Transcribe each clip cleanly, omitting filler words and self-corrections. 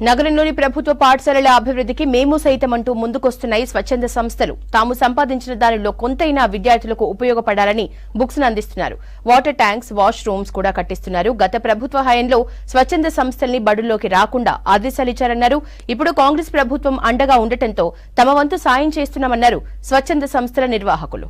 నగరంలోని ప్రభుత్వ పాఠశాలల అభివృద్ధికి మేము సైతమంటూ ముందుకొస్తున్నాయి స్వచ్ఛంద సంస్థలు. తాము సంపాదించిన దానిలో కొంతైనా విద్యార్థులకు ఉపయోగపడాలని బుక్స్ అందిస్తున్నారు. వాటర్ ట్యాంక్స్, వాష్ రూమ్స్ కూడా కట్టిస్తున్నారు. గత ప్రభుత్వ హయాంలో స్వచ్ఛంద సంస్థల్ని బడుల్లోకి రాకుండా ఆదేశాలిచ్చారన్నారు. ఇప్పుడు కాంగ్రెస్ ప్రభుత్వం అండగా ఉండటంతో తమ వంతు సాయం చేస్తున్నామన్నారు స్వచ్ఛంద సంస్థల నిర్వాహకులు.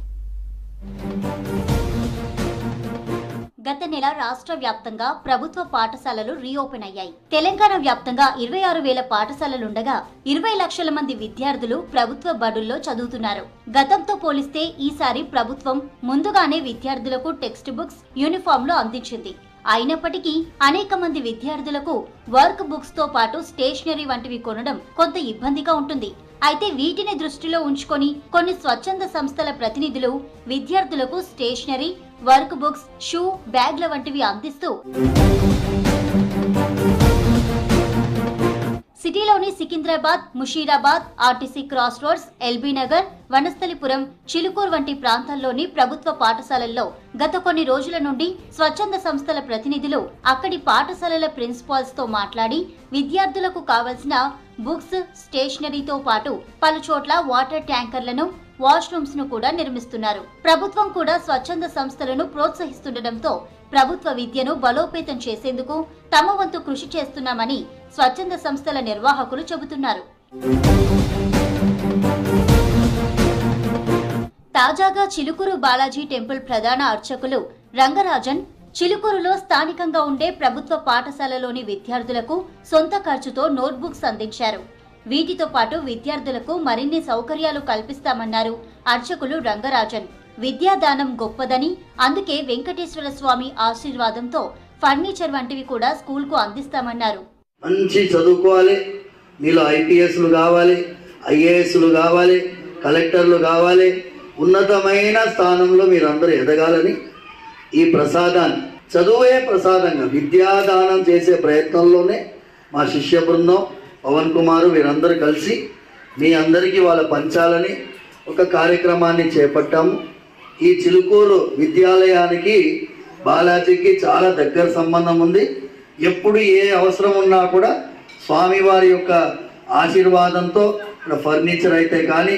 గత నెల రాష్ట్ర వ్యాప్తంగా ప్రభుత్వ పాఠశాలలు రీఓపెన్ అయ్యాయి. తెలంగాణ వ్యాప్తంగా 26,000 పాఠశాలలుండగా 20 లక్షల మంది విద్యార్థులు ప్రభుత్వ బడుల్లో చదువుతున్నారు. గతంతో పోలిస్తే ఈసారి ప్రభుత్వం ముందుగానే విద్యార్థులకు టెక్స్ట్ బుక్స్, యూనిఫామ్లు అందించింది. అయినప్పటికీ అనేక మంది విద్యార్థులకు వర్క్ బుక్స్ తో పాటు స్టేషనరీ వంటివి కొనడం కొంత ఇబ్బందిగా ఉంటుంది. అయితే వీటిని దృష్టిలో ఉంచుకొని కొన్ని స్వచ్ఛంద సంస్థల ప్రతినిధులు విద్యార్థులకు స్టేషనరీ, వర్క్ బుక్స్, షూ, బ్యాగ్ల వంటివి అందిస్తూ సిటీలోని Secunderabad, Musheerabad, RTC cross roads, LB Nagar, Vanasthalipuram, Chilukur వంటి ప్రాంతాల్లోని ప్రభుత్వ పాఠశాలల్లో గత కొన్ని రోజుల నుండి స్వచ్ఛంద సంస్థల ప్రతినిధులు అక్కడి పాఠశాలల ప్రిన్సిపాల్స్ తో మాట్లాడి విద్యార్థులకు కావలసిన బుక్స్, స్టేషనరీతో పాటు పలుచోట్ల వాటర్ ట్యాంకర్లను, వాష్రూమ్స్ ను కూడా నిర్మిస్తున్నారు. ప్రభుత్వం కూడా స్వచ్ఛంద సంస్థలను ప్రోత్సహిస్తుండటంతో ప్రభుత్వ విద్యను బలోపేతం చేసేందుకు తమ వంతు కృషి చేస్తున్నామని స్వచ్ఛంద సంస్థల నిర్వాహకులు చెబుతున్నారు. తాజాగా చిలుకూరు బాలాజీ టెంపుల్ ప్రధాన అర్చకులు రంగరాజన్ చిలుకూరులో స్థానికంగా ఉండే ప్రభుత్వ పాఠశాలలోని విద్యార్థులకు సొంత ఖర్చుతో నోట్బుక్స్ అందించారు. వీటితో పాటు విద్యార్థులకు మరిన్ని సౌకర్యాలు కల్పిస్తామన్నారు అర్చకులు రంగరాజన్. విద్యాదానం గొప్పదని, అందుకే వెంకటేశ్వర స్వామి ఆశీర్వాదంతో ఫర్నిచర్ వంటివి కూడా స్కూల్ కు అందిస్తామన్నారు. మంచి చదువుకోవాలి, మీలో ఐపీఎస్లు కావాలి, ఐఏఎస్లు కావాలి, కలెక్టర్లు కావాలి, ఉన్నతమైన స్థానంలో మీరందరూ ఎదగాలని ఈ ప్రసాదాన్ని, చదువే ప్రసాదంగా విద్యాదానం చేసే ప్రయత్నంలోనే మా శిష్య బృందం, పవన్ కుమార్ వీరందరూ కలిసి మీ అందరికీ వాళ్ళ పంచాలని ఒక కార్యక్రమాన్ని చేపట్టాము. ఈ చిలుకూరు విద్యాలయానికి బాలాజీకి చాలా దగ్గర సంబంధం ఉంది. ఎప్పుడు ఏ అవసరం ఉన్నా కూడా స్వామివారి యొక్క ఆశీర్వాదంతో ఇక్కడ ఫర్నిచర్ అయితే కానీ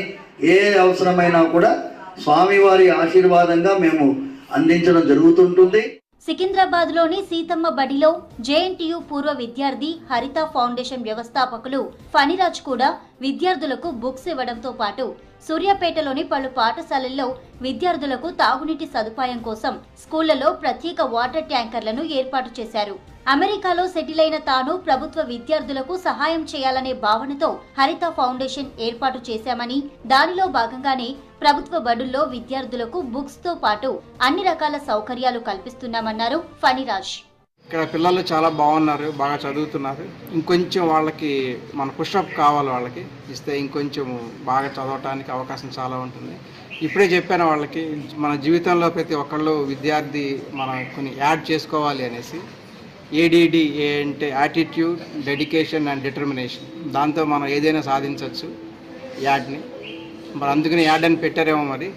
ఏ అవసరమైనా కూడా స్వామివారి ఆశీర్వాదంగా మేము అందించడం జరుగుతుంటుంది. సికింద్రాబాద్ లోని సీతమ్మ బడిలో జేఎన్టీయూ పూర్వ విద్యార్థి హరిత ఫౌండేషన్ వ్యవస్థాపకులు ఫణిరాజ్ కూడా విద్యార్థులకు బుక్స్ ఇవ్వడంతో పాటు సూర్యాపేటలోని పలు పాఠశాలల్లో విద్యార్థులకు తాగునీటి సదుపాయం కోసం స్కూళ్లలో ప్రత్యేక వాటర్ ట్యాంకర్లను ఏర్పాటు చేశారు. అమెరికాలో సెటిల్ అయిన తాను ప్రభుత్వ విద్యార్థులకు సహాయం చేయాలనే భావనతో హరిత ఫౌండేషన్ ఏర్పాటు చేశామని, దానిలో భాగంగానే ప్రభుత్వ బడుల్లో విద్యార్థులకు బుక్స్ తో పాటు అన్ని రకాల సౌకర్యాలు కల్పిస్తున్నామన్నారు ఫణిరాజ్. ఇక్కడ పిల్లలు చాలా బాగున్నారు, బాగా చదువుతున్నారు. ఇంకొంచెం వాళ్ళకి మన పుషప్ కావాలి, వాళ్ళకి ఇస్తే ఇంకొంచెం బాగా చదవటానికి అవకాశం చాలా ఉంటుంది. ఇప్పుడే చెప్పాను వాళ్ళకి, మన జీవితంలో ప్రతి ఒక్కళ్ళు విద్యార్థి మనం కొన్ని యాడ్ చేసుకోవాలి అనేసి. ఏడిడి అంటే యాటిట్యూడ్, డెడికేషన్ అండ్ డిటర్మినేషన్, దాంతో మనం ఏదైనా సాధించవచ్చు యాడ్ని. మరి అందుకని యాడ్ అని పెట్టారేమో మరి.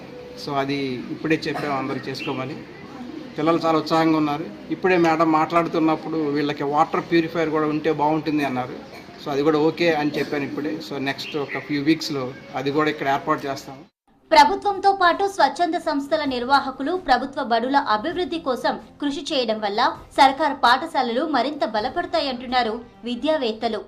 సో అది ఇప్పుడే చెప్పాము అందరూ చేసుకోమని. పిల్లలు చాలా ఉత్సాహంగా ఉన్నారు. ఇప్పుడే మేడం మాట్లాడుతున్నప్పుడు వీళ్ళకి వాటర్ ప్యూరిఫైయర్ కూడా ఉంటే బాగుంటుంది అన్నారు. సో అది కూడా ఓకే అని చెప్పాను ఇప్పుడే. సో నెక్స్ట్ ఒక ఫ్యూ వీక్స్లో అది కూడా ఇక్కడ ఏర్పాటు చేస్తాము. ప్రభుత్వంతో పాటు స్వచ్ఛంద సంస్థల నిర్వాహకులు ప్రభుత్వ బడుల అభివృద్ధి కోసం కృషి చేయడం వల్ల సర్కారు పాఠశాలలు మరింత బలపడతాయంటున్నారు విద్యావేత్తలు.